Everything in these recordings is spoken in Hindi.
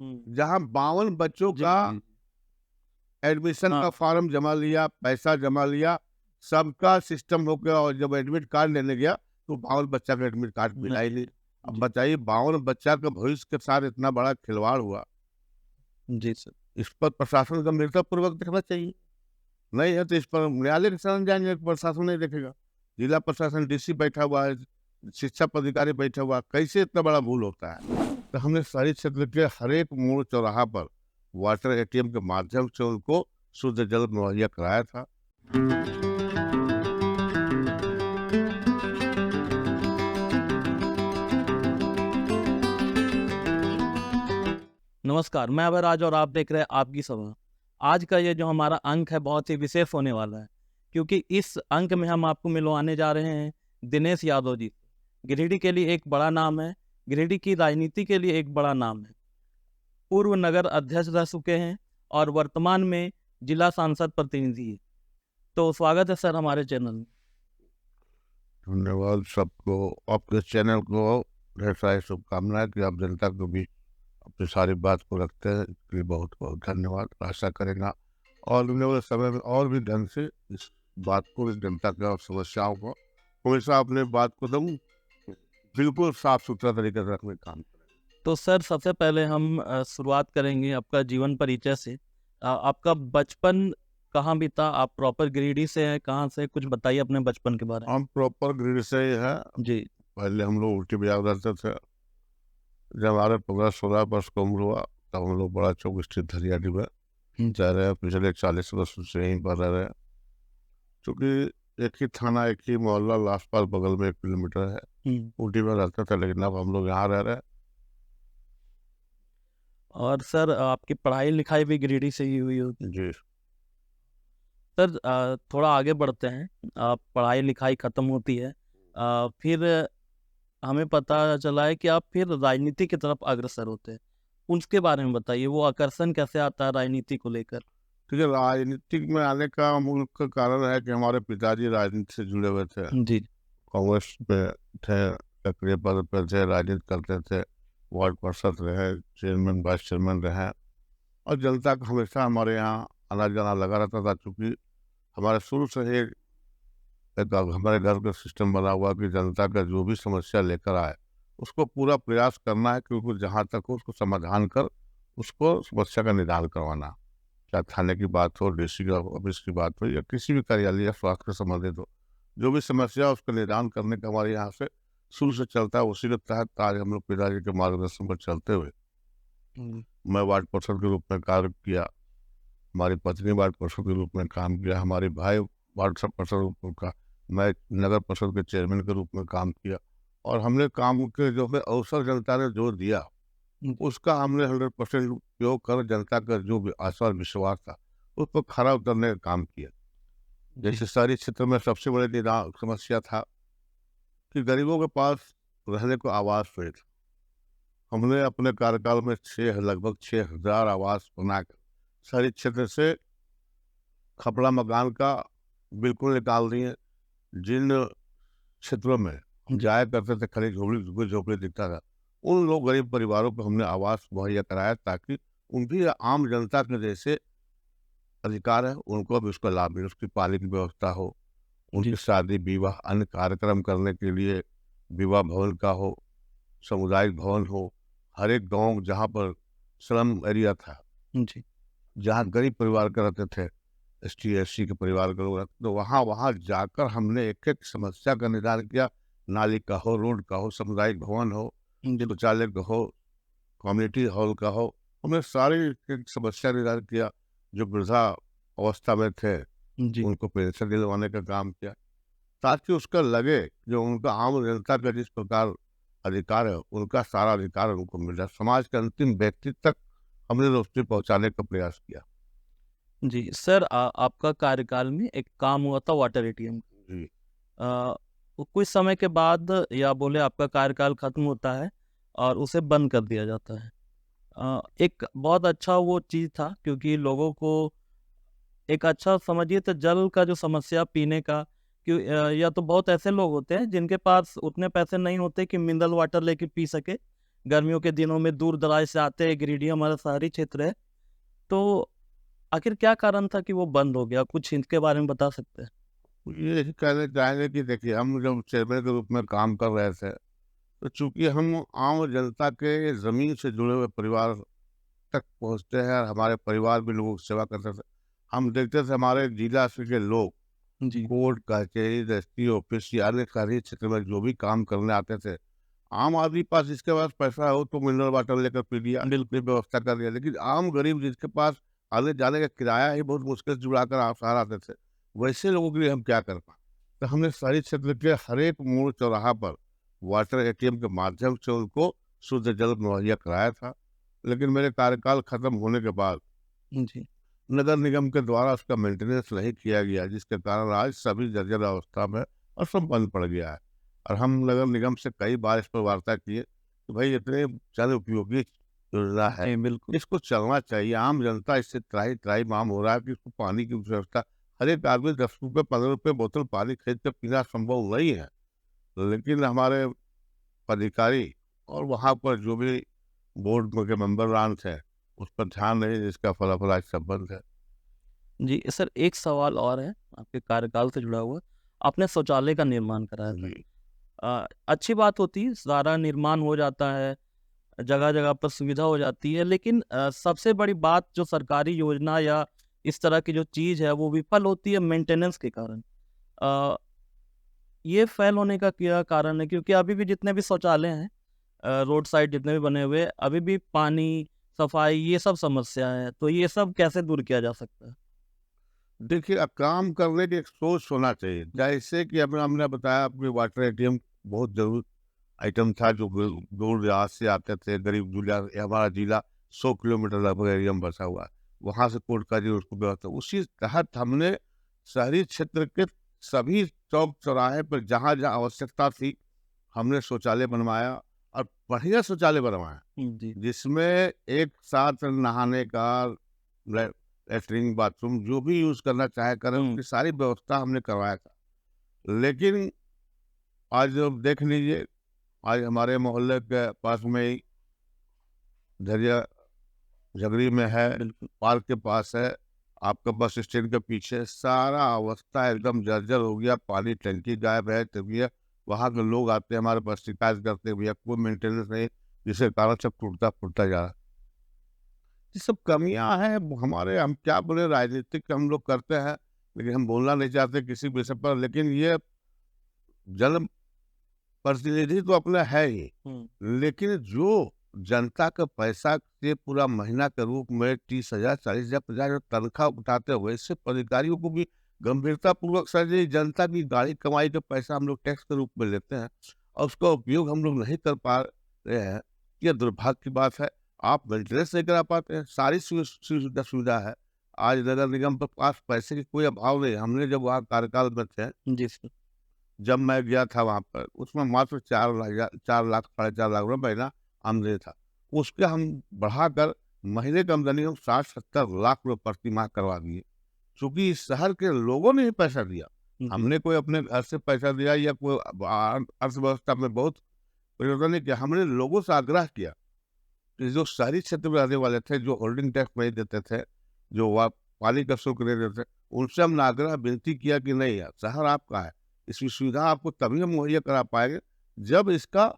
जहाँ 52 बच्चों जी, का जी। एडमिशन का हाँ, फॉर्म जमा लिया, पैसा जमा लिया, सबका सिस्टम हो गया और जब एडमिट कार्ड लेने गया, तो 52 बच्चा का एडमिट कार्ड मिला ही नहीं, नहीं। अब जी, बताइए 52 बच्चा का भविष्य के साथ इतना बड़ा खिलवाड़ हुआ, जी सर। इस पर प्रशासन गंभीरतापूर्वक देखना चाहिए। नहीं है तो इस पर न्यायालय के शरण जाएँगे, प्रशासन नहीं देखेगा। जिला प्रशासन डीसी बैठा हुआ है, शिक्षा पदाधिकारी बैठा हुआ है, कैसे इतना बड़ा भूल होता है? तो हमने शहरी क्षेत्र के हर एक मोड़ चौराहा पर वाटर एटीएम के माध्यम से उनको शुद्ध जल मुहैया कराया था। नमस्कार, मैं अभयराज और आप देख रहे हैं आपकी सभा। आज का ये जो हमारा अंक है बहुत ही विशेष होने वाला है, क्योंकि इस अंक में हम आपको मिलवाने जा रहे हैं दिनेश यादव जी से। गिरिडीह के लिए एक बड़ा नाम है, गिरिडीह की राजनीति के लिए एक बड़ा नाम है। पूर्व नगर अध्यक्ष रह चुके हैं और वर्तमान में जिला सांसद प्रतिनिधि है। तो स्वागत है सर हमारे चैनल में। धन्यवाद सबको, आपके चैनल को ढेर सारी शुभकामनाएँ कि आप जनता के बीच अपनी सारी बात को रखते हैं, इसके लिए बहुत-बहुत धन्यवाद। आशा करेंगे और आने वाले समय में और भी ढंग से इस बात को, इस जनता की समस्याओं को हमेशा अपने बात को एकदम बिल्कुल साफ-सुथरा तरीके से रखने का काम करें। तो सर सबसे पहले हम शुरुआत करेंगे आपका जीवन परिचय से। आपका बचपन कहाँ बीता? आप प्रॉपर गिरिडीह से हैं, कहाँ से? कुछ बताइए अपने बचपन के बारे में। हम प्रॉपर ग्रिड से ही हैं। जी, पहले हम लोग उल्टी बिहार रहते थे। जब हमारे 15-16 वर्ष की उम्र हुआ, तब हम लोग बड़ा चौक स्थित हरियाणवी में जी, रह रहे हैं। पिछले 40 वर्षों से यहीं पर रह रहे हैं। चूँकि एक ही थाना, एक ही मोहल्ला आस-पास बगल में 1 किलोमीटर है। हुँ। ऊटी में रहते थे, लेकिन अब हम लोग यहाँ रह रहे हैं। और सर आपकी पढ़ाई-लिखाई भी गिरिडीह से ही हुई होगी। जी। सर थोड़ा आगे बढ़ते हैं। पढ़ाई-लिखाई खत्म होती है। फिर हमें पता चला है कि आप फिर राजनीति की तरफ अग्रसर होते हैं। उसके बारे में बताइए, वो आकर्षण कैसे आता है राजनीति को लेकर? देखिए, राजनीतिक में आने का मूल का कारण है कि हमारे पिताजी राजनीति से जुड़े हुए थे। जी, कांग्रेस में थे, सक्रिय पद पर थे, राजनीति करते थे, वार्ड पार्षद रहे, चेयरमैन, वाइस चेयरमैन रहे और जनता का हमेशा हमारे यहाँ आना-जाना लगा रहता था। चूँकि हमारे शुरू से ही एक हमारे घर का सिस्टम बना हुआ कि जनता का जो भी समस्या लेकर आए, उसको पूरा प्रयास करना है कि उसको जहाँ तक हो उसको समाधान कर, उसको समस्या का निदान करवाना। चाहे थाने की बात हो, डीसी का ऑफिस की बात हो या किसी भी कार्यालय या स्वास्थ्य से संबंधित हो, जो भी समस्या है उसका निदान करने का हमारे यहाँ से शुरू से चलता है। उसी के तहत आज हम लोग पिताजी के मार्गदर्शन पर चलते हुए हुँ, मैं वार्ड पार्षद के रूप में कार्य किया, हमारी पत्नी वार्ड पार्षद के रूप में काम किया, हमारे भाई वार्ड पार्षद के रूप में का, मैं नगर परिषद के चेयरमैन के रूप में काम किया और हमने काम के जो हमें अवसर जनता ने जो दिया, जी, उसका हमने 100% उपयोग कर जनता का जो भी आशा और विश्वास था, उस पर खरा उतरने का काम किया। जी, जैसे शहरी क्षेत्र में सबसे बड़ी समस्या था कि गरीबों के पास रहने को आवास नहीं था। हमने अपने कार्यकाल में लगभग 6,000 आवास बनाकर शहरी क्षेत्र से खपड़ा मकान का बिल्कुल निकाल दिए। जिन क्षेत्रों में हम जी, जाया करते थे, खाली झोपड़ी दिखता था, उन लोग गरीब परिवारों को हमने आवास मुहैया कराया ताकि उन भी आम जनता के जैसे अधिकार है, उनको भी उसका लाभ मिले, उसकी पानी की व्यवस्था हो, जी, उनकी शादी, विवाह, अन्य कार्यक्रम करने के लिए विवाह भवन का हो, सामुदायिक भवन हो। हर एक गाँव जहाँ पर स्लम एरिया था, जी, जहाँ गरीब परिवार के रहते थे, एसटी, एससी के परिवार के लोग रहते, तो वहाँ वहाँ जाकर हमने एक-एक समस्या का निदान किया। नाली का हो, रोड का हो, सामुदायिक भवन हो, जी, शौचालय का हो, कम्युनिटी हॉल का हो, हमने सारी एक समस्या निदान किया। जो वृद्धा अवस्था में थे, जी, उनको पेंशन दिलवाने का काम किया, ताकि उसका लगे जो उनका आम जनता का जिस प्रकार अधिकार है, उनका सारा अधिकार उनको मिल जाए। समाज के अंतिम व्यक्ति तक हमने रोशनी पहुँचाने का प्रयास किया। जी। सर आपका कार्यकाल में एक काम हुआ था वाटर एटीएम। जी। अ, कुछ समय के बाद या बोले आपका कार्यकाल खत्म होता है और उसे बंद कर दिया जाता है। एक बहुत अच्छा वो चीज़ था क्योंकि लोगों को एक अच्छा समझिए तो जल का जो समस्या पीने का या तो बहुत ऐसे लोग होते हैं जिनके पास उतने पैसे नहीं होते कि मिनरल वाटर लेके पी सके गर्मियों के दिनों में दूर दराज से आते हैं, गिरिडीह हमारा शहरी क्षेत्र है, तो आखिर क्या कारण था कि वो बंद हो गया? कुछ इसके बारे में बता सकते हैं? ये कहना चाहेंगे कि देखिए, हम जब चेयरमैन के रूप में काम कर रहे थे, तो चूंकि हम आम जनता के ज़मीन से जुड़े हुए परिवार तक पहुँचते हैं और हमारे परिवार भी लोगों की सेवा करते थे। हम देखते थे हमारे जिला स्तर के लोग जी। कोर्ट, कचहरी, रजिस्ट्री ऑफिस या अन्य कार्य क्षेत्र में जो भी काम करने आते थे, आम आदमी पास जिसके पास पैसा हो तो मिनरल वाटर लेकर पी लिया, बिल्कुल। अपनी व्यवस्था कर लिया। लेकिन आम गरीब जिसके पास आने-जाने का किराया ही बहुत मुश्किल से जुड़ाकर आप शहर आते थे, वैसे लोगों के लिए हम क्या कर पाएँ? तो हमने शहरी क्षेत्र के हर एक मोड़ चौराहा पर वाटर एटीएम के माध्यम से उनको शुद्ध जल मुहैया कराया था। लेकिन मेरे कार्यकाल खत्म होने के बाद जी। नगर निगम के द्वारा उसका मेंटेनेंस नहीं किया गया, जिसके कारण आज सभी जर्जर अवस्था में और सब बंद पड़ गया है। और हम नगर निगम से कई बार इस पर वार्ता किए कि भाई इतने जन उपयोगी योजना है, जी, बिल्कुल। इसको चलना चाहिए। आम जनता इससे त्राही माम हो रहा है कि इसको पानी की व्यवस्था, हर एक आदमी 10 रुपये 15 रुपये बोतल पानी खरीद कर पीना संभव नहीं है। लेकिन हमारे अधिकारी और वहाँ पर जो भी बोर्ड के मेंबरान थे, उस पर ध्यान नहीं, जिसका फलाफल आज सब बंद है। जी, सर एक सवाल और है आपके कार्यकाल से जुड़ा हुआ। आपने शौचालय का निर्माण कराया था। जी। अच्छी बात होती है, सारा निर्माण हो जाता है, जगह-जगह पर सुविधा हो जाती है, लेकिन सबसे बड़ी बात जो सरकारी योजना या इस तरह की जो चीज़ है, वो विफल होती है मेंटेनेंस के कारण। अ, ये फेल होने का क्या कारण है? क्योंकि अभी भी जितने भी शौचालय हैं रोड साइड जितने भी बने हुए हैं, अभी भी पानी, सफाई ये सब समस्या है। तो ये सब कैसे दूर किया जा सकता है? देखिए, काम करने की एक सोच होना चाहिए। जैसे कि अभी हमने बताया, आपके वाटर एटीएम बहुत ज़रूरी आइटम था, जो दूर दराज से आते थे, गरीब जिला, हमारा जिला 100 किलोमीटर लगभग एरिया में बसा हुआ है, वहाँ से कोर्ट का जो उसको व्यवस्था, उसी तहत हमने शहरी क्षेत्र के सभी चौक चौराहे पर जहाँ जहाँ आवश्यकता थी, हमने शौचालय बनवाया और बढ़िया शौचालय बनवाया, जी। जिसमें एक साथ नहाने का, लेटरिन बाथरूम जो भी यूज करना चाहे करें, हुँ, उसकी सारी व्यवस्था हमने करवाया था। लेकिन आज अब देख लीजिए, आज हमारे मोहल्ले के पास में ही झरिया झगड़ी में है, बिल्कुल। पार्क के पास है, आपका बस स्टैंड के पीछे सारा अवस्था एकदम जर्जर हो गया, पानी टंकी गायब है, तब ये वहाँ के लोग आते हैं हमारे पास शिकायत करते हैं, भैया कोई मेंटेनेंस नहीं, जिसके कारण सब टूटता फूटता जा रहा है। ये सब कमियां हैं हमारे, हम क्या बोले, राजनीतिक हम लोग करते हैं, लेकिन हम बोलना नहीं चाहते किसी विषय पर। लेकिन ये जन प्रतिनिधि तो अपना है ही, हुँ, लेकिन जो जनता का पैसा से पूरा महीना के रूप में 30,000 40,000 50,000 तनख्वाह उठाते हुए, इससे अधिकारियों को भी गंभीरता पूर्वक सर, ये जनता की गाड़ी कमाई का पैसा हम लोग टैक्स के रूप में लेते हैं और उसका उपयोग हम लोग नहीं कर पा रहे हैं, ये दुर्भाग्य की बात है। आप मेंटेनेंस नहीं करा पाते हैं, सारी सुविधा सुविधा है। आज नगर निगम के पास पैसे की कोई अभाव नहीं है। हमने जब वहाँ कार्यकाल में थे, जी सर। जब मैं गया था वहाँ पर, उसमें मात्र 4 लाख साढ़े 4 लाख रुपए महीना आमदनी था। उसके हम बढ़ाकर महीने की आमदनी हम 60-70 लाख रुपए प्रति माह करवा दिए। चूँकि इस शहर के लोगों ने ही पैसा दिया। जी, हमने कोई अपने घर से पैसा दिया या कोई अर्थव्यवस्था में बहुत परिवर्तन नहीं किया। हमने लोगों से आग्रह किया कि जो शहरी क्षेत्र में रहने वाले थे, जो होल्डिंग टैक्स नहीं देते थे, जो वा पानी का शुल्क नहीं देते थे, उनसे हमने आग्रह विनती किया कि नहीं यार, शहर आपका है, इसकी सुविधा आपको तभी हम मुहैया करा पाएँगे, जब इसका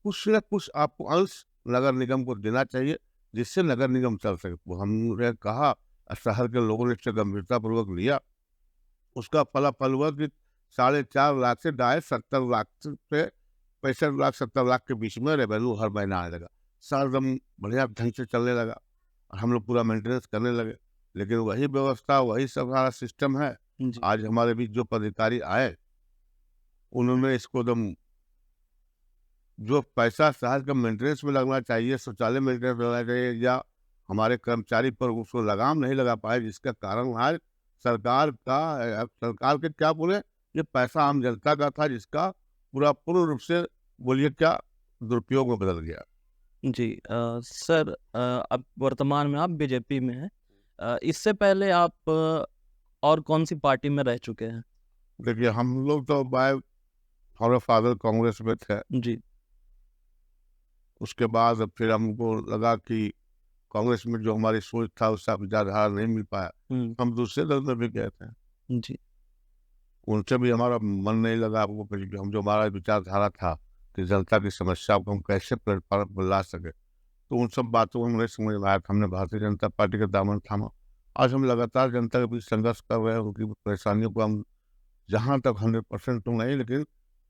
कुछ न कुछ आपको अंश नगर निगम को देना चाहिए, जिससे नगर निगम चल सके। वो हमने कहा, शहर के लोगों ने इससे गंभीरतापूर्वक लिया। उसका फलाफल हुआ कि 4.5 लाख से डायरेक्ट 70 लाख से 65 लाख 70 लाख के बीच में रेवेन्यू हर महीना आने लगा। सारा एकदम बढ़िया ढंग से चलने लगा और हम लोग पूरा मेंटेनेंस करने लगे। लेकिन वही व्यवस्था, वही सब सारा सिस्टम है। जी, आज हमारे बीच जो पदाधिकारी आए, उन्होंने इसको एकदम, जो पैसा शहर का मेंटेनेंस में लगना चाहिए, शौचालय मेंटेनेंस में लगना चाहिए, या हमारे कर्मचारी पर उसको लगाम नहीं लगा पाए, जिसका कारण आज सरकार के क्या बोले, ये पैसा आम जनता का था, जिसका पूरा पूर्ण रूप से बोलिए क्या दुरुपयोग में बदल गया। जी। सर अब वर्तमान में आप बीजेपी में हैं। इससे पहले आप और कौन-सी पार्टी में रह चुके हैं? देखिए, हम लोग तो बाय हमारे फादर कांग्रेस में थे, जी, उसके बाद फिर हमको लगा कि कांग्रेस में जो हमारी सोच था उसका विचारधारा नहीं मिल पाया, हम दूसरे दल में भी गए थे, जी। उनसे भी हमारा मन नहीं लगा। वो फिर हम जो हमारा विचारधारा था कि जनता की समस्या को हम कैसे प्लेटफॉर्म पर ला सके, तो उन सब बातों को हमें समझ में आया था। हमने भारतीय जनता पार्टी का दामन थामा। आज हम लगातार जनता के बीच संघर्ष कर रहे हैं, उनकी परेशानियों को हम जहाँ तक 100% तो नहीं, लेकिन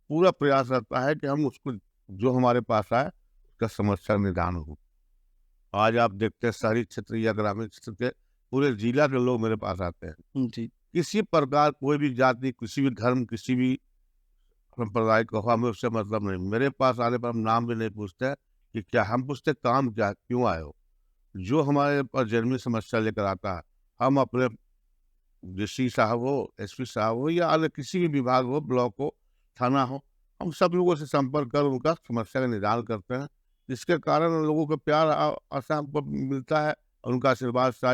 पूरा प्रयास रहता है कि हम उसको जो हमारे पास आए उसका समस्या निदान हो। आज आप देखते हैं शहरी क्षेत्र या ग्रामीण क्षेत्र के पूरे जिला के लोग मेरे पास आते हैं। जी। किसी प्रकार कोई भी जाति, किसी भी धर्म, किसी भी संप्रदाय को हो, हमें उससे मतलब नहीं। मेरे पास आने पर हम नाम भी नहीं पूछते हैं कि क्या, हम पूछते काम क्या, क्यों आए हो। जो हमारे पास जन्मी समस्या लेकर आता है, हम अपने डीसी साहब हो, एसपी साहब हो या अन्य किसी भी विभाग हो, ब्लॉक हो, थाना हो, हम सब लोगों से संपर्क कर उनका समस्या का निदान करते हैं, जिसके कारण उन लोगों का प्यार आशा हमको मिलता है और उनका आशीर्वाद से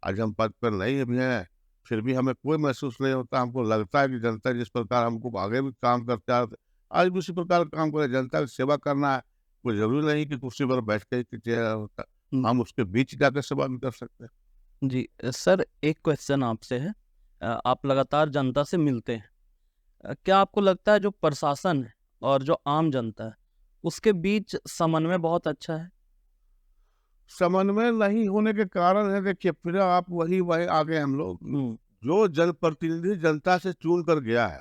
आज हम पद पर नहीं भी हैं, फिर भी हमें कोई महसूस नहीं होता। हमको लगता है कि जनता जिस प्रकार हमको आगे भी काम करते आ रहे थे, आज भी उसी प्रकार काम करें। जनता की सेवा करना है, कोई ज़रूरी नहीं कि कुर्सी पर बैठ के ही चेहरा होता, हम उसके बीच जाकर सेवा भी कर सकते हैं। जी। सर, एक क्वेश्चन आपसे है। आप लगातार जनता से मिलते हैं। क्या आपको लगता है जो प्रशासन है और जो आम जनता है, उसके बीच समन्वय बहुत अच्छा है? समन्वय नहीं होने के कारण है, देखिए फिर आप वही आ गए हम लोग। जो जनप्रतिनिधि जनता से चुन कर गया है,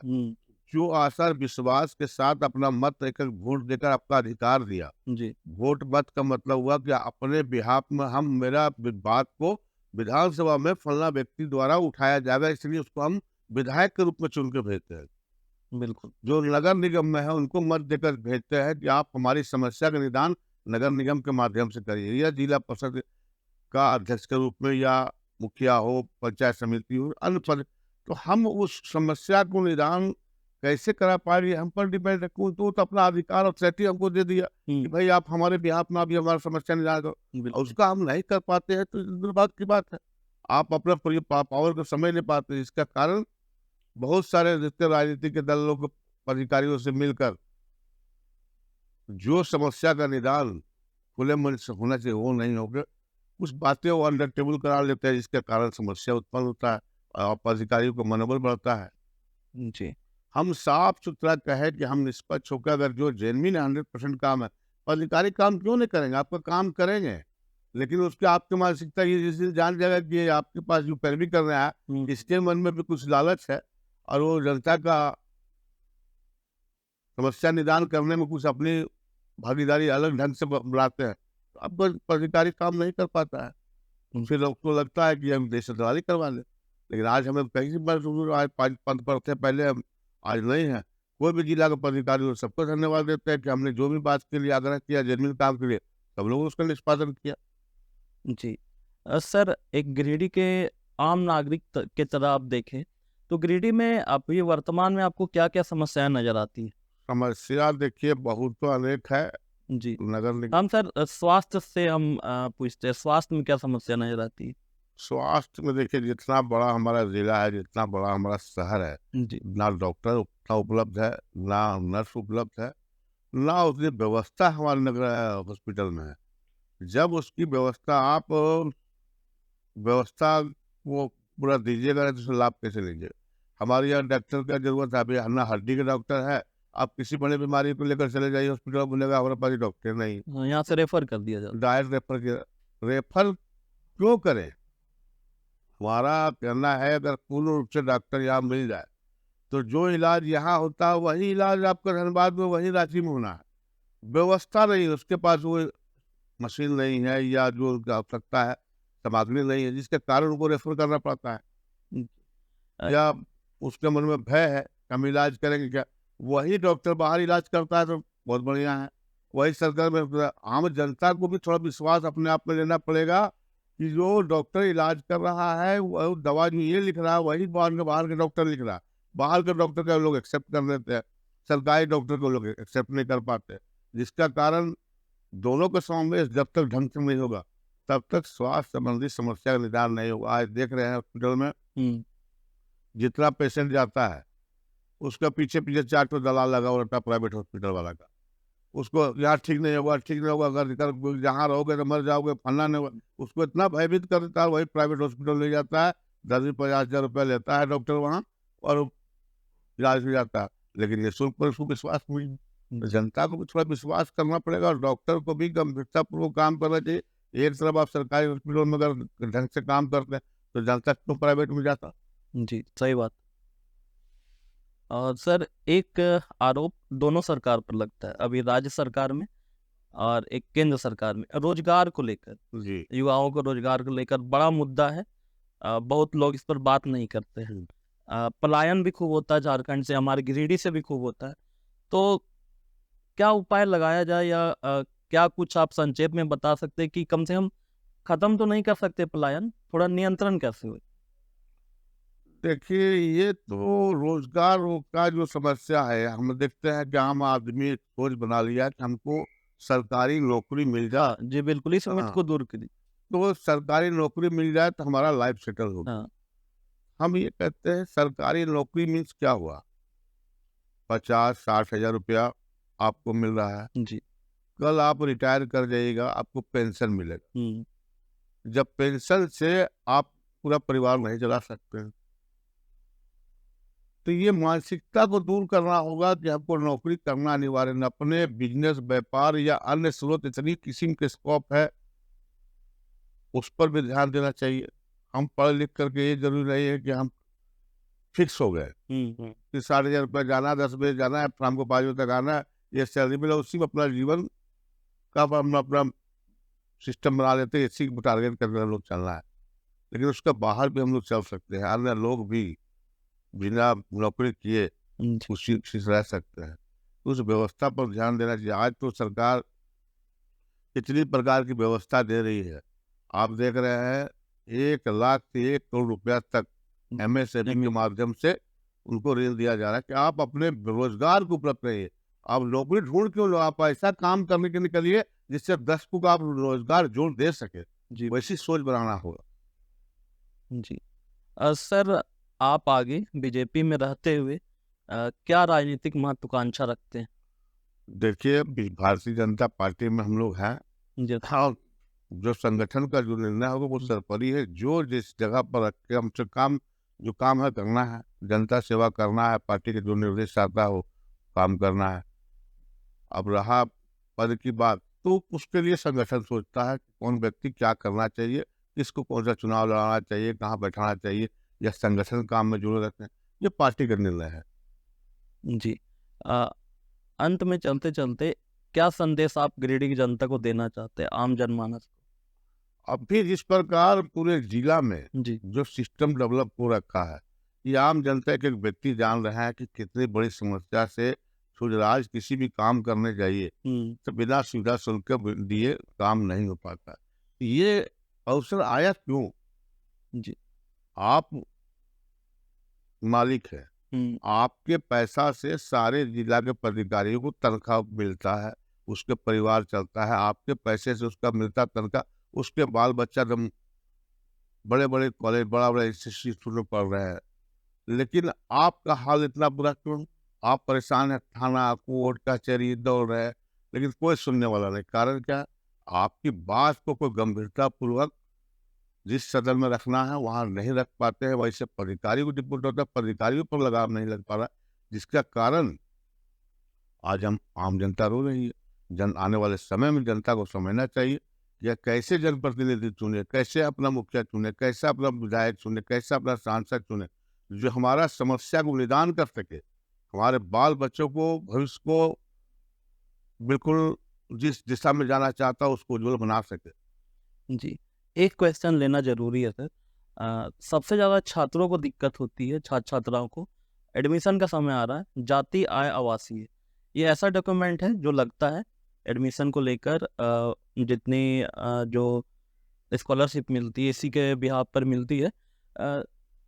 जो आशा विश्वास के साथ अपना मत एक वोट देकर आपका अधिकार दिया, जी। वोट मत का मतलब हुआ कि अपने बिहाफ में हम मेरा बात को विधानसभा में फलना व्यक्ति द्वारा उठाया जाएगा, इसलिए उसको हम विधायक के रूप में चुन के भेजते हैं। बिल्कुल। जो नगर निगम में है उनको मत देकर भेजते हैं कि आप हमारी समस्या का निदान नगर निगम के माध्यम से करिए, या जिला परिषद का अध्यक्ष के रूप में, या मुखिया हो, पंचायत समिति हो, अन्य पद। तो हम उस समस्या को निदान कैसे करा पाएंगे, हम पर डिपेंड है। तो अपना अधिकार ऑथोरिटी हमको दे दिया कि भाई आप हमारे बिहाफ में अभी हमारा समस्या निदान करो, और उसका हम नहीं कर पाते हैं तो दुर्भाग्य की बात है। आप अपना पावर को समझ नहीं पाते, इसका कारण बहुत सारे जितने राजनीतिक के दलों के अधिकारियों से मिलकर जो समस्या का निदान खुले मन से होना चाहिए वो नहीं हो गया, कुछ बातें वो अंडर टेबल करा लेते हैं, जिसके कारण समस्या उत्पन्न होता है और अधिकारियों को मनोबल बढ़ता है। जी। हम साफ सुथरा कहे कि हम निष्पक्ष होकर, अगर जो जेनविन 100% काम है, अधिकारी काम क्यों नहीं करेंगे, आपका काम करेंगे, लेकिन उसके आपकी मानसिकता ये जिस दिन जान जाएगा कि ये आपके पास जो पैरवी कर रहा है, इसके मन में भी कुछ लालच है और वो जनता का समस्या निदान करने में कुछ अपनी भागीदारी अलग ढंग से बनाते हैं, तो अब अधिकारी काम नहीं कर पाता है। फिर उसको लगता है कि हम देशद्रोही करवा लें, लेकिन आज हमें कई बार आज 5 पद पर थे पहले, हम आज नहीं है। कोई भी जिला का पदाधिकारी हो, सबको धन्यवाद देते हैं कि हमने जो भी बात के लिए आग्रह किया, जेन्युइन काम के लिए, सब लोगों ने उसका निष्पादन किया। जी। सर, एक गिरिडीह के आम नागरिक के तरह आप देखें तो गिरिडीह में अभी वर्तमान में आपको क्या-क्या समस्याएं नजर आती हैं? समस्या देखिए बहुत तो अनेक है। जी। नगर निगम हम सर स्वास्थ्य से हम पूछते हैं, स्वास्थ्य में क्या समस्या नजर आती है? स्वास्थ्य में देखिए, जितना बड़ा हमारा जिला है, जितना बड़ा हमारा शहर है, जी। ना डॉक्टर उतना उपलब्ध है, ना नर्स उपलब्ध है, ना उतनी व्यवस्था हमारे नगर हॉस्पिटल में है। जब उसकी व्यवस्था आप व्यवस्था वो पूरा दीजिएगा तो उसका लाभ कैसे लीजिएगा। हमारे यहाँ डॉक्टर का जरूरत है, अभी ना हड्डी के डॉक्टर है, आप किसी बड़े बीमारी को लेकर चले जाइए हॉस्पिटल, बोलेगा हमारे पास डॉक्टर नहीं, हाँ, यहाँ से रेफर कर दिया जाता डायरेक्ट रेफर किया। रेफर क्यों करें, हमारा कहना है अगर पूर्ण रूप से डॉक्टर यहाँ मिल जाए तो जो इलाज यहाँ होता है वही इलाज आपका धनबाद में, वही रांची में होना है। व्यवस्था नहीं है, उसके पास वो मशीन नहीं है या जो उनकी आवश्यकता है सामग्री नहीं है, जिसके कारण उनको रेफर करना पड़ता है, है। या उसके मन में भय है कि हम इलाज करेंगे क्या। वही डॉक्टर बाहर इलाज करता है तो बहुत बढ़िया है। वही सरकार में आम जनता को भी थोड़ा विश्वास अपने आप में लेना पड़ेगा कि जो डॉक्टर इलाज कर रहा है वो दवा जो ये लिख रहा है वही बाहर के डॉक्टर लिख रहा है। बाहर के डॉक्टर का लोग एक्सेप्ट कर लेते हैं, सरकारी डॉक्टर को लोग एक्सेप्ट नहीं कर पाते, जिसका कारण दोनों का समावेश जब तक ढंग से नहीं होगा तब तक स्वास्थ्य संबंधी समस्या का निदान नहीं होगा। आज देख रहे हैं हॉस्पिटल में जितना पेशेंट जाता है उसका पीछे पीछे 4 दलाल लगा हुआ रहता है प्राइवेट हॉस्पिटल वाला का। उसको यहाँ ठीक नहीं होगा, ठीक नहीं होगा, अगर जहाँ रहोगे तो मर जाओगे, फलना नहीं होगा। उसको इतना भयभीत कर देता है, वही प्राइवेट हॉस्पिटल ले जाता है, 10-50 हज़ार रुपया लेता है डॉक्टर वहाँ, और इलाज हो जाता है। लेकिन ये शुल्क पर उसको विश्वास नहीं है। तो जनता को भी थोड़ा विश्वास करना पड़ेगा, और डॉक्टर को भी गंभीरतापूर्वक काम करना चाहिए। एक तरफ आप सरकारी हॉस्पिटल में अगर ढंग से काम करते हैं, तो जनता क्यों प्राइवेट में जाता? जी, सही बात। और सर एक आरोप दोनों सरकार पर लगता है, अभी राज्य सरकार में और एक केंद्र सरकार में, रोजगार को लेकर, जी। युवाओं को रोजगार को लेकर बड़ा मुद्दा है। बहुत लोग इस पर बात नहीं करते हैं। पलायन भी खूब होता है झारखंड से, हमारे गिरिडीह से भी खूब होता है। तो क्या उपाय लगाया जाए, या क्या कुछ आप संक्षेप में बता सकते हैं कि कम से कम खत्म तो नहीं कर सकते पलायन, थोड़ा नियंत्रण कैसे हो? देखिए, ये तो रोजगार का जो समस्या है, हम देखते हैं कि आम आदमी एक सोच बना लिया कि हमको सरकारी नौकरी मिल जाए। हाँ जी, बिल्कुल इस मिथ हाँ, को दूर करिए। तो सरकारी नौकरी मिल जाए तो हमारा लाइफ सेटल हो गया। हाँ हम ये कहते हैं सरकारी नौकरी मीन्स क्या हुआ? 50-60 हज़ार रुपया आपको मिल रहा है। जी। कल आप रिटायर कर जाइएगा, आपको पेंशन मिलेगा। हम्म। जब पेंशन से आप पूरा परिवार नहीं चला सकते हैं, तो ये मानसिकता को दूर करना होगा कि हमको नौकरी करना अनिवार्य है। अपने बिजनेस, व्यापार या अन्य स्रोत इतनी किस्म के स्कोप है, उस पर भी ध्यान देना चाहिए। हम पढ़ लिख करके ये जरूरी नहीं है कि हम फिक्स हो गए कि 60,000 रुपये जाना है, 10 बजे जाना है, शाम को 5 बजे तक आना है, ये सैलरी मिला, उसी में अपना जीवन का हम अपना सिस्टम बना लेते हैं, इसी को टारगेट करके हम लोग चलना है। लेकिन उसका बाहर भी हम लोग चल सकते हैं, अन्य लोग भी बिना नौकरी किए जी। खुशी खुशी से रह सकते हैं। उस व्यवस्था पर ध्यान देना चाहिए। आज तो सरकार कितनी प्रकार की व्यवस्था दे रही है। आप देख रहे हैं 1 लाख से 1 करोड़ रुपया तक एमएसएमई के माध्यम से उनको ऋण दिया जा रहा है कि आप अपने रोजगार को उपलब्ध करिए। आप नौकरी ढूंढ क्यों लो, आप ऐसा काम करने के निकलिए जिससे 10 को आप रोजगार जोड़ दे सके। जी। वैसी सोच बनाना होगा। जी। सर आप आगे बीजेपी में रहते हुए क्या राजनीतिक महत्वाकांक्षा रखते हैं? देखिए, भारतीय जनता पार्टी में हम लोग हैं। जी। हाँ, जो संगठन का जो निर्णय होगा वो सरपरी है। जो जिस जगह पर रख के हमसे काम, जो काम है करना है, जनता सेवा करना है, पार्टी के जो निर्देश आता है वो काम करना है। अब रहा पद की बात, तो उसके लिए संगठन सोचता है कि कौन व्यक्ति क्या करना चाहिए, किसको कौन सा चुनाव लड़ाना चाहिए, कहाँ बैठाना चाहिए, या संगठन काम में जुड़े रहते हैं। ये पार्टी का निर्णय है। जी। अ, अंत में चलते चलते क्या संदेश आप गिरिडीह की जनता को देना चाहते हैं, आम जनमानस अभी जिस प्रकार पूरे जिला में को? जी। जो सिस्टम डेवलप हो रखा है, ये आम जनता के एक व्यक्ति जान रहे हैं कि कितनी बड़ी समस्या से सूझराज किसी भी काम करने जाइए तो बिना सुविधा शुल्क के दिए काम नहीं हो पाता। ये अवसर आया क्यों? जी। आप मालिक है, हम्म। आपके पैसा से सारे जिला के पदाधिकारियों को तनख्वाह मिलता है, उसके परिवार चलता है, आपके पैसे से उसका मिलता तनख्वाह, उसके बाल बच्चा दम बड़े-बड़े कॉलेज, बड़ा-बड़ा इंस्टीट्यूट में पढ़ रहे हैं। लेकिन आपका हाल इतना बुरा क्यों? आप परेशान हैं, थाना, कोर्ट, कचहरी दौड़ रहे हैं, लेकिन कोई सुनने वाला नहीं। कारण क्या? आपकी बात को कोई गंभीरतापूर्वक जिस सदन में रखना है, वहाँ नहीं रख पाते हैं। वैसे पदाधिकारी को रिपोर्ट होता है, पदाधिकारियों पर लगाम नहीं लग पा रहा, जिसका कारण आज हम आम जनता रो रही है। आने वाले समय में जनता को समझना चाहिए कि यह कैसे जनप्रतिनिधि चुने, कैसे अपना मुखिया चुने, कैसे अपना विधायक चुने, कैसे अपना सांसद चुने, जो हमारा समस्या को निदान कर सके, हमारे बाल बच्चों को, भविष्य को बिल्कुल जिस दिशा में जाना चाहता है उसको उज्जवल बना सके। जी। एक क्वेश्चन लेना ज़रूरी है सर। सबसे ज़्यादा छात्रों को दिक्कत होती है, छात्र-छात्राओं को। एडमिशन का समय आ रहा है, जाति, आय, आवासीय। ये ऐसा डॉक्यूमेंट है जो लगता है एडमिशन को लेकर, जितनी जो स्कॉलरशिप मिलती है इसी के बिहाफ पर मिलती है। अ,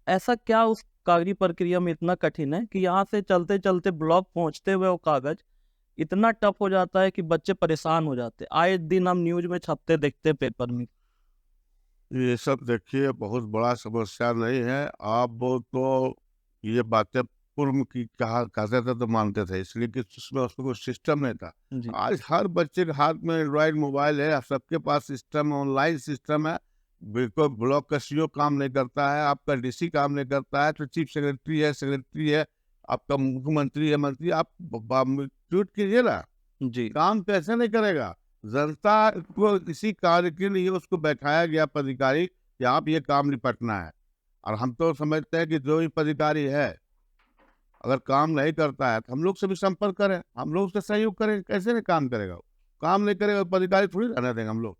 ऐसा क्या उस कागजी प्रक्रिया में इतना कठिन है कि यहाँ से चलते-चलते ब्लॉक पहुँचते हुए वो कागज़ इतना टफ हो जाता है कि बच्चे परेशान हो जाते हैं। आए दिन हम न्यूज़ में छपते देखते हैं, पेपर में। ये सब देखिए बहुत बड़ा समस्या नहीं है। आप वो तो ये बातें पूर्व की कहा कहते थे तो मानते थे, इसलिए कि उसमें उसमें कोई सिस्टम नहीं था। जी, आज हर बच्चे के हाथ में एंड्रॉइड मोबाइल है, सबके पास सिस्टम, ऑनलाइन सिस्टम है। बिल्कुल ब्लॉक का सीईओ काम नहीं करता है, आपका डीसी काम नहीं करता है, तो चीफ सेक्रेटरी है, आपका मुख्यमंत्री है, मंत्री, आप ट्वीट कीजिए ना, जी, काम कैसे नहीं करेगा? जनता को इसी कार्य के लिए उसको बैठाया गया पदाधिकारी कि आप ये काम निपटना है। और हम तो समझते हैं कि जो भी पदाधिकारी है, अगर काम नहीं करता है तो हम लोग से भी संपर्क करें, हम लोग उससे सहयोग करें, कैसे नहीं काम करेगा वो? काम नहीं करेगा, पदाधिकारी थोड़ी रहने देंगे हम लोग।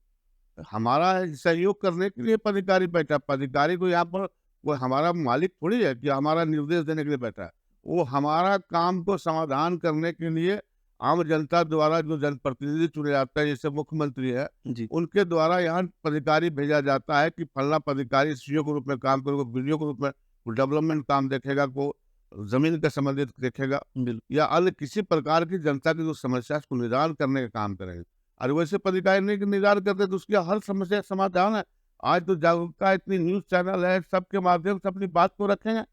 हमारा सहयोग करने के लिए पदाधिकारी बैठा, पदाधिकारी को यहाँ पर वो हमारा मालिक थोड़ी है कि हमारा निर्देश देने के लिए बैठा है। वो हमारा काम को समाधान करने के लिए आम जनता द्वारा जो जनप्रतिनिधि चुने जाते हैं, जैसे मुख्यमंत्री है, जी, उनके द्वारा यहाँ पदाधिकारी भेजा जाता है कि फलना पदाधिकारी सीईओ के रूप में काम करेगा, बीडीओ के रूप में डेवलपमेंट काम देखेगा, को जमीन के संबंधित देखेगा, बिल्कुल। या अन्य किसी प्रकार की जनता की जो समस्या है उसको निदान करने का काम करेंगे। और वैसे पदाधिकारी नहीं कि निदान करते तो उसकी हर समस्या का समाधान है। आज तो जागरूकता, इतनी न्यूज़ चैनल है, सबके माध्यम से अपनी बात को रखेंगे।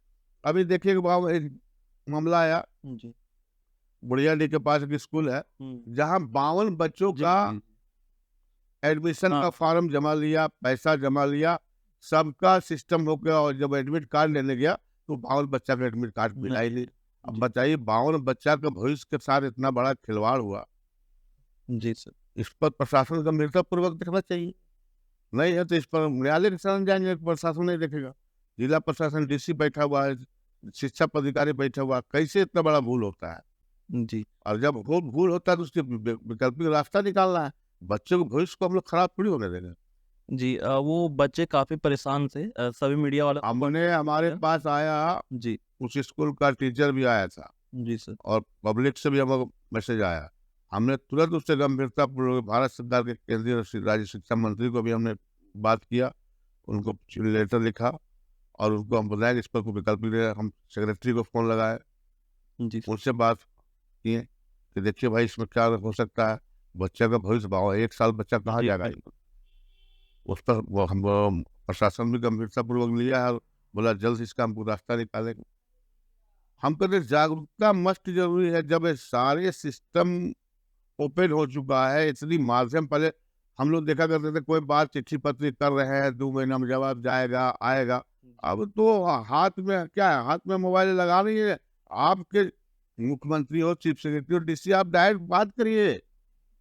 अभी देखिए वहाँ एक मामला आया, जी, बुढ़ियाडीह के पास एक स्कूल है, हुँ। जहाँ 52 बच्चों जी, का जी। एडमिशन हाँ, का फॉर्म जमा लिया, पैसा जमा लिया, सबका सिस्टम हो गया, और जब एडमिट कार्ड लेने गया तो 52 बच्चा का एडमिट कार्ड मिला ही नहीं, नहीं। अब जी, बताइए, 52 बच्चा का भविष्य के साथ इतना बड़ा खिलवाड़ हुआ, जी सर। इस पर प्रशासन गंभीरतापूर्वक देखना चाहिए। नहीं है तो इस पर न्यायालय के शरण जाएँगे, प्रशासन नहीं देखेगा। जिला प्रशासन डीसी बैठा हुआ है, शिक्षा पदाधिकारी बैठा हुआ है, कैसे इतना बड़ा भूल होता है? जी, और जब वो भूल होता है तो उसके वैकल्पिक रास्ता निकालना है। बच्चों के भविष्य को हम लोग खराब थोड़ी होने देंगे। जी वो बच्चे काफ़ी परेशान थे सभी मीडिया वालों को हमने हमारे किया। पास आया, जी, उस स्कूल का टीचर भी आया था, जी सर। और पब्लिक से भी हमको मैसेज आया। हमने तुरंत उससे गंभीरतापूर्वक भारत सरकार के केंद्रीय और राज्य शिक्षा मंत्री को भी हमने बात किया, उनको लेटर लिखा, और उनको हम बताया कि इस पर कोई विकल्प नहीं है। हम सेक्रेटरी को फ़ोन लगाए, जी, उनसे बात किए कि देखिए भाई, इसमें क्या हो सकता है? बच्चे का भविष्य बचाओ, 1 साल बच्चा कहाँ जी, जाएगा? बिल्कुल। उस पर वो हम प्रशासन भी गंभीरतापूर्वक लिया है, और बोला जल्द इसका हम रास्ता निकालेंगे। हम कहते हैं जागरूकता मस्ट ज़रूरी है। जब ये सारे सिस्टम ओपन हो चुका है, इतनी माध्यम, पहले हम लोग देखा करते थे कोई बात चिट्ठी-पत्री कर रहे हैं, 2 महीना में जवाब जाएगा, आएगा। अब तो हाथ में क्या है, हाथ में मोबाइल लगा रही है, आपके मुख्यमंत्री हो, चीफ सेक्रेटरी हो, डीसी, आप डायरेक्ट बात करिए,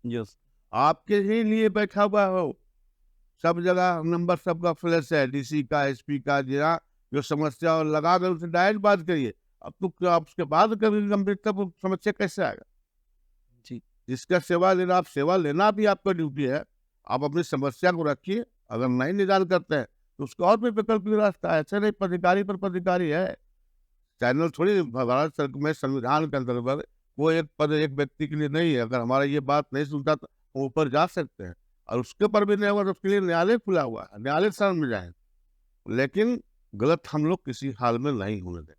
यस, आपके ही लिए बैठा हुआ हो। सब जगह नंबर सबका फ्लैश है, डीसी का, एसपी का, जहाँ जो समस्या हो लगा कर उनसे डायरेक्ट बात करिए। अब तो क्या, आप उसके बाद कभी गंभीरता समस्या कैसे आएगा? जी, जिसका सेवा लेना, आप सेवा लेना भी आपका ड्यूटी है। आप अपनी समस्या को रखिए, अगर नहीं निदान करते हैं तो उसका और भी वैकल्पिक रास्ता है। ऐसे नहीं पदाधिकारी पर पदाधिकारी है। चैनल थोड़ी भारत में संविधान के अंतर्गत वो एक पद एक व्यक्ति के लिए नहीं है। अगर हमारा ये बात नहीं सुनता तो वो ऊपर जा सकते हैं, और उसके ऊपर भी नहीं हुआ तो उसके लिए न्यायालय खुला हुआ है, न्यायालय शरण में जाएँ। लेकिन गलत हम लोग किसी हाल में नहीं होने देंगे।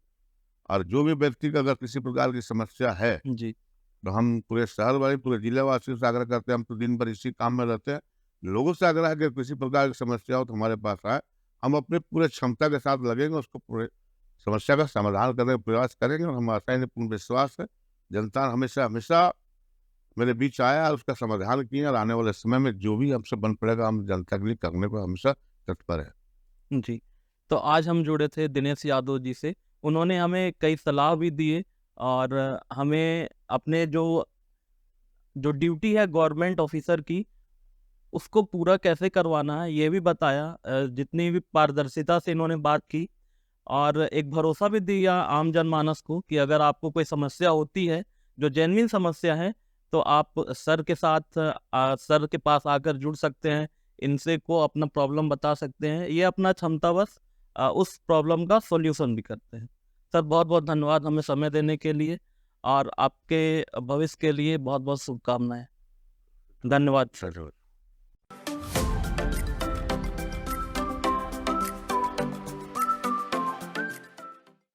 और जो भी व्यक्ति का अगर किसी प्रकार की समस्या है, जी, तो हम पूरे शहर वाले, पूरे जिले वासियों से आग्रह करते हैं, हम तो दिन भर इसी काम में रहते हैं। लोगों से आग्रह है कि किसी प्रकार की समस्या हो तो हमारे पास आए। हम अपने पूरे क्षमता के साथ लगेंगे, उसको पूरे समस्या का समाधान करने का प्रयास करेंगे, और हमारा आशा है, पूर्ण विश्वास है, जनता हमेशा हमेशा मेरे बीच आया और उसका समाधान किया, और आने वाले समय में जो भी हमसे बन पड़ेगा, हम जनता के लिए करने को हमेशा तत्पर हैं। जी। तो आज हम जुड़े थे दिनेश यादव जी से। उन्होंने हमें कई सलाह भी दिए और हमें अपने जो ड्यूटी है गवर्नमेंट ऑफिसर की, उसको पूरा कैसे करवाना है, ये भी बताया। जितनी भी पारदर्शिता से इन्होंने बात की और एक भरोसा भी दिया आम जनमानस को कि अगर आपको कोई समस्या होती है, जो जेन्युइन समस्या है, तो आप सर के साथ सर के पास आकर जुड़ सकते हैं। इनसे को अपना प्रॉब्लम बता सकते हैं। ये अपना क्षमतावश उस प्रॉब्लम का सॉल्यूशन भी करते हैं। सर बहुत-बहुत धन्यवाद हमें समय देने के लिए और आपके भविष्य के लिए बहुत-बहुत शुभकामनाएँ। धन्यवाद सर। धन्यवाद।